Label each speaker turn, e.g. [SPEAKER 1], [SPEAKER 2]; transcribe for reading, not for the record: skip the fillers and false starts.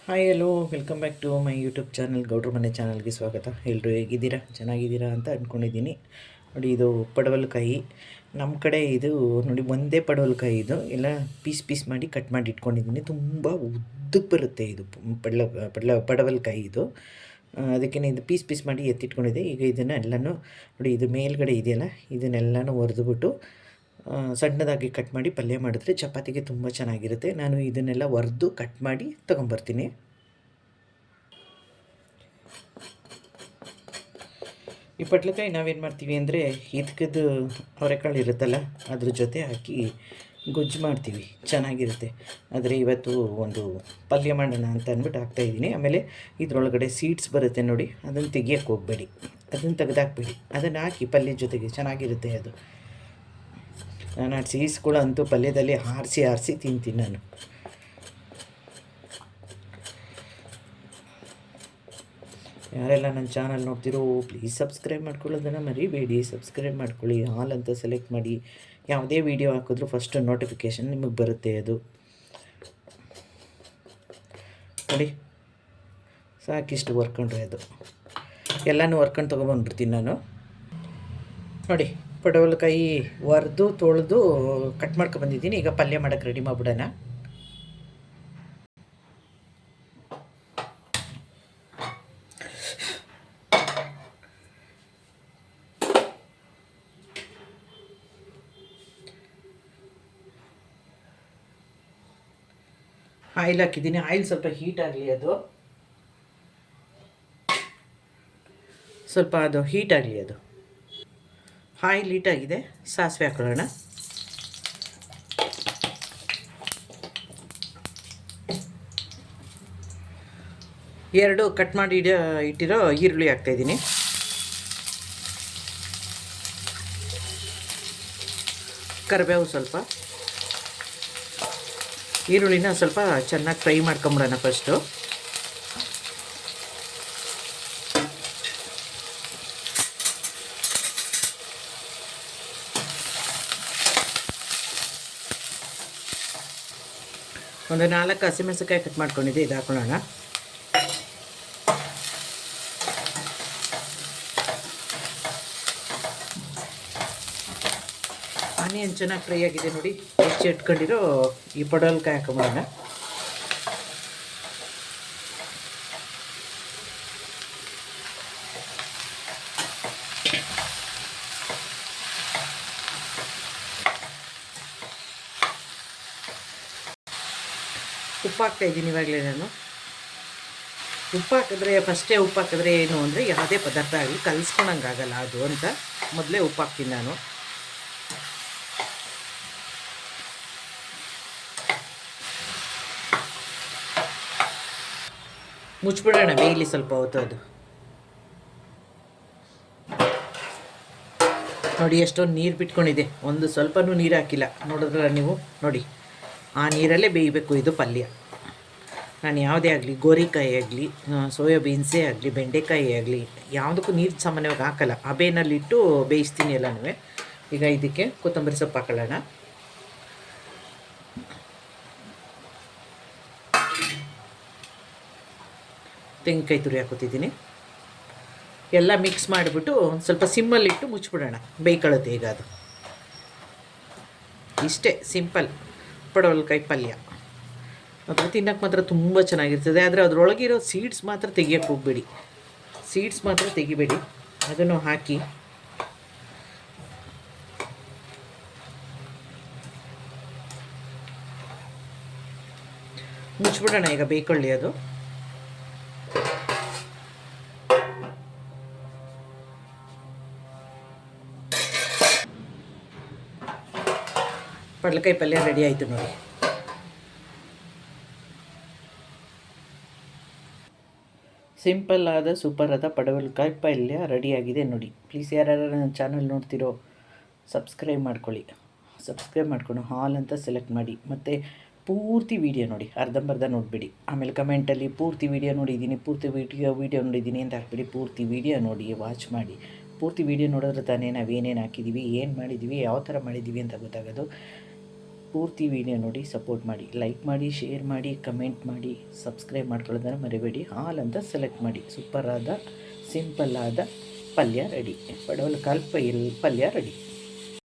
[SPEAKER 1] Hi hello welcome back to my YouTube channel ಗೌಡ್ರ ಮನೆ ಚಾನಲ್ಗೆ ಸ್ವಾಗತ. ಎಲ್ಲರೂ ಹೇಗಿದ್ದೀರಾ, ಚೆನ್ನಾಗಿದ್ದೀರಾ ಅಂತ ಅಂದ್ಕೊಂಡಿದ್ದೀನಿ. ನೋಡಿ, ಇದು ಪಡವಲಕಾಯಿ. ನಮ್ಮ ಕಡೆ ಇದು ನೋಡಿ ಒಂದೇ ಪಡವಲಕಾಯಿ, ಇದು ಎಲ್ಲ ಪೀಸ್ ಪೀಸ್ ಮಾಡಿ ಕಟ್ ಮಾಡಿ ಇಟ್ಕೊಂಡಿದ್ದೀನಿ. ತುಂಬ ಉದ್ದಕ್ಕೆ ಬರುತ್ತೆ ಇದು ಪಡವಲಕಾಯಿ ಇದು. ಅದಕ್ಕೆ ಇದು ಪೀಸ್ ಪೀಸ್ ಮಾಡಿ ಎತ್ತಿಟ್ಕೊಂಡಿದ್ದೆ. ಈಗ ಇದನ್ನು ಎಲ್ಲನೂ ನೋಡಿ, ಇದು ಮೇಲ್ಗಡೆ ಇದೆಯಲ್ಲ, ಇದನ್ನೆಲ್ಲನೂ ಒರೆದುಬಿಟ್ಟು ಸಣ್ಣದಾಗಿ ಕಟ್ ಮಾಡಿ ಪಲ್ಯ ಮಾಡಿದ್ರೆ ಚಪಾತಿಗೆ ತುಂಬ ಚೆನ್ನಾಗಿರುತ್ತೆ. ನಾನು ಇದನ್ನೆಲ್ಲ ಒರೆದು ಕಟ್ ಮಾಡಿ ತೊಗೊಂಬರ್ತೀನಿ. ಈ ಪಟ್ಲಕಾಯಿ ನಾವೇನು ಮಾಡ್ತೀವಿ ಅಂದರೆ, ಇದಕ್ಕದು ಅವರೆಕಾಳು ಇರುತ್ತಲ್ಲ ಅದ್ರ ಜೊತೆ ಹಾಕಿ ಗೊಜ್ಜು ಮಾಡ್ತೀವಿ, ಚೆನ್ನಾಗಿರುತ್ತೆ. ಆದರೆ ಇವತ್ತು ಒಂದು ಪಲ್ಯ ಮಾಡೋಣ ಅಂತ ಅಂದ್ಬಿಟ್ಟು ಹಾಕ್ತಾಯಿದ್ದೀನಿ. ಆಮೇಲೆ ಇದರೊಳಗಡೆ ಸೀಡ್ಸ್ ಬರುತ್ತೆ ನೋಡಿ, ಅದನ್ನು ತೆಗಿಯೋಕ್ಕೆ ಹೋಗಬೇಡಿ, ಅದನ್ನು ತೆಗೆದಾಕ್ಬೇಡಿ, ಅದನ್ನು ಹಾಕಿ ಪಲ್ಯ ಜೊತೆಗೆ ಚೆನ್ನಾಗಿರುತ್ತೆ ಅದು. ನಾನು ಆ ಸೀಡ್ಸ್ಗಳು ಅಂತೂ ಪಲ್ಯದಲ್ಲಿ ಆರಿಸಿ ತಿಂತೀನಿ ನಾನು. ಯಾರೆಲ್ಲ ನನ್ನ ಚಾನಲ್ ನೋಡ್ತಿರೋ ಪ್ಲೀಸ್ ಸಬ್ಸ್ಕ್ರೈಬ್ ಮಾಡ್ಕೊಳ್ಳೋದನ್ನು ಮರಿಬೇಡಿ. ಸಬ್ಸ್ಕ್ರೈಬ್ ಮಾಡ್ಕೊಳ್ಳಿ, ಆಲ್ ಅಂತ ಸೆಲೆಕ್ಟ್ ಮಾಡಿ. ಯಾವುದೇ ವೀಡಿಯೋ ಹಾಕಿದ್ರೂ ಫಸ್ಟ್ ನೋಟಿಫಿಕೇಷನ್ ನಿಮಗೆ ಬರುತ್ತೆ. ಅದು ನೋಡಿ, ಸಾಕಿಷ್ಟು ವರ್ಕೊಂಡ್ರೆ ಅದು ಎಲ್ಲನೂ ವರ್ಕೊಂಡು ತೊಗೊಬಂದ್ಬಿಡ್ತೀನಿ ನಾನು. ನೋಡಿ, ಪಡವಲಕಾಯಿ ಒರೆದು ತೊಳೆದು ಕಟ್ ಮಾಡ್ಕೊಬಂದಿದ್ದೀನಿ. ಈಗ ಪಲ್ಯ ಮಾಡೋಕ್ಕೆ ರೆಡಿ ಮಾಡಿಬಿಡೋಣ. ಆಯಿಲ್ ಹಾಕಿದ್ದೀನಿ. ಆಯಿಲ್ ಸ್ವಲ್ಪ ಹೀಟ್ ಆಗಲಿ, ಅದು ಸ್ವಲ್ಪ ಹೀಟ್ ಆಗಲಿ. ಅದು ಆಯಿಲ್ ಹೀಟಾಗಿದೆ, ಸಾಸಿವೆ ಹಾಕೊಳ್ಳೋಣ. ಎರಡು ಕಟ್ ಮಾಡಿ ಇಟ್ಟಿರೋ ಈರುಳ್ಳಿ ಹಾಕ್ತಾಯಿದ್ದೀನಿ. ಕರಿಬೇವು ಸ್ವಲ್ಪ. ಈರುಳ್ಳಿನ ಸ್ವಲ್ಪ ಚೆನ್ನಾಗಿ ಫ್ರೈ ಮಾಡ್ಕೊಂಬಿಡೋಣ ಫಸ್ಟು. ಒಂದು 4 ಹಸಿಮೆಣಸಿನಕಾಯಿ ಕಟ್ ಮಾಡ್ಕೊಂಡಿದ್ದೆ, ಇದು ಹಾಕೊಳ್ಳೋಣ. ಆನಿಯನ್ ಚೆನ್ನಾಗಿ ಫ್ರೈ ಆಗಿದೆ ನೋಡಿ. ಹೆಚ್ಚು ಇಟ್ಕೊಂಡಿರೋ ಈ ಪಡವಲಕಾಯಿ ಹಾಕೊಂಬೋಣ. ಉಪ್ಪು ಹಾಕ್ತಾಯಿದ್ದೀನಿ ಇವಾಗಲೇ ನಾನು. ಉಪ್ಪು ಹಾಕಿದ್ರೆ ಫಸ್ಟೇ ಉಪ್ಪು ಹಾಕಿದ್ರೆ ಏನು ಅಂದರೆ ಯಾವುದೇ ಪದಾರ್ಥ ಆಗಲಿ ಕಲಿಸ್ಕೊಳಂಗಾಗಲ್ಲ ಅದು ಅಂತ ಮೊದಲೇ ಉಪ್ಪು ಹಾಕ್ತೀನಿ ನಾನು. ಮುಚ್ಚಿಬಿಡೋಣ ಬೇಯಲಿ ಸ್ವಲ್ಪ ಹೊತ್ತು. ಅದು ನೋಡಿ ಎಷ್ಟೊಂದು ನೀರು ಬಿಟ್ಕೊಂಡಿದೆ, ಒಂದು ಸ್ವಲ್ಪನೂ ನೀರು ಹಾಕಿಲ್ಲ. ನೋಡಿದ್ರೆ ನೀವು ನೋಡಿ, ಆ ನೀರಲ್ಲೇ ಬೇಯಬೇಕು ಇದು ಪಲ್ಯ. ನಾನು ಯಾವುದೇ ಆಗಲಿ, ಗೋರಿಕಾಯಿ ಆಗಲಿ, ಸೋಯಾಬೀನ್ಸೇ ಆಗಲಿ, ಬೆಂಡೆಕಾಯಿ ಆಗಲಿ, ಯಾವುದಕ್ಕೂ ನೀರು ಸಾಮಾನ್ಯವಾಗಿ ಹಾಕಲ್ಲ. ಹಬೆನಲ್ಲಿಟ್ಟು ಬೇಯಿಸ್ತೀನಿ ಎಲ್ಲನೂ. ಈಗ ಇದಕ್ಕೆ ಕೊತ್ತಂಬರಿ ಸೊಪ್ಪು ಹಾಕೊಳ್ಳೋಣ. ತೆಂಗಿನಕಾಯಿ ತುರಿ ಹಾಕೋತಿದ್ದೀನಿ. ಎಲ್ಲ ಮಿಕ್ಸ್ ಮಾಡಿಬಿಟ್ಟು ಸ್ವಲ್ಪ ಸಿಮ್ಮಲ್ಲಿಟ್ಟು ಮುಚ್ಚಿಬಿಡೋಣ, ಬೇಯ್ಕೊಳ್ಳುತ್ತೆ ಈಗ ಅದು. ಇಷ್ಟೇ ಸಿಂಪಲ್ ಪಡವಲಕಾಯಿ ಪಲ್ಯ. ಅದು ತಿನ್ನೋಕ್ಕೆ ಮಾತ್ರ ತುಂಬ ಚೆನ್ನಾಗಿರ್ತದೆ. ಆದರೆ ಅದರೊಳಗಿರೋ ಸೀಡ್ಸ್ ಮಾತ್ರ ತೆಗಿಯೋಕ್ಕೆ ಹೋಗಬೇಡಿ, ಸೀಡ್ಸ್ ಮಾತ್ರ ತೆಗಿಬೇಡಿ. ಅದನ್ನು ಹಾಕಿ ಮುಚ್ಚಿಬಿಡೋಣ. ಈಗ ಬೇಯ್ಕೊಳ್ಳಿ ಅದು. ಪಡವಲಕಾಯಿ ಪಲ್ಯ ರೆಡಿ ಆಯಿತು ನೋಡಿ. ಸಿಂಪಲ್ ಆದ ಸೂಪರ್ ಆದ ಪಡವಲಕಾಯಿ ಪಲ್ಯ ರೆಡಿಯಾಗಿದೆ ನೋಡಿ. ಪ್ಲೀಸ್ ಯಾರ್ಯಾರು ನನ್ನ ಚಾನಲ್ ನೋಡ್ತಿರೋ ಸಬ್ಸ್ಕ್ರೈಬ್ ಮಾಡ್ಕೊಳ್ಳಿ. ಸಬ್ಸ್ಕ್ರೈಬ್ ಮಾಡ್ಕೊಂಡು ಹಾಲ್ ಅಂತ ಸೆಲೆಕ್ಟ್ ಮಾಡಿ. ಮತ್ತು ಪೂರ್ತಿ ವೀಡಿಯೋ ನೋಡಿ, ಅರ್ಧಂಬರ್ಧ ನೋಡಿಬಿಡಿ. ಆಮೇಲೆ ಕಮೆಂಟಲ್ಲಿ ಪೂರ್ತಿ ವೀಡಿಯೋ ನೋಡಿದ್ದೀನಿ, ಪೂರ್ತಿ ವೀಡಿಯೋ ನೋಡಿದ್ದೀನಿ ಅಂತ ಹಾಕ್ಬಿಡಿ. ಪೂರ್ತಿ ವೀಡಿಯೋ ನೋಡಿ, ವಾಚ್ ಮಾಡಿ. ಪೂರ್ತಿ ವೀಡಿಯೋ ನೋಡಿದ್ರೆ ತಾನೇ ನಾವೇನೇನು ಹಾಕಿದ್ದೀವಿ, ಏನು ಮಾಡಿದ್ದೀವಿ, ಯಾವ ಥರ ಮಾಡಿದ್ದೀವಿ ಅಂತ ಗೊತ್ತಾಗೋದು. ಪೂರ್ತಿ ವೀಡಿಯೋ ನೋಡಿ ಸಪೋರ್ಟ್ ಮಾಡಿ, ಲೈಕ್ ಮಾಡಿ, ಶೇರ್ ಮಾಡಿ, ಕಮೆಂಟ್ ಮಾಡಿ, ಸಬ್ಸ್ಕ್ರೈಬ್ ಮಾಡ್ಕೊಳ್ಳೋದನ್ನು ಮರಿಬೇಡಿ. ಆಲ್ ಅಂತ ಸೆಲೆಕ್ಟ್ ಮಾಡಿ. ಸೂಪರಾದ ಸಿಂಪಲ್ಲಾದ ಪಲ್ಯ ರೆಡಿ, ಪಡವಲಕಾಯಿ ಪಲ್ಯ ರೆಡಿ.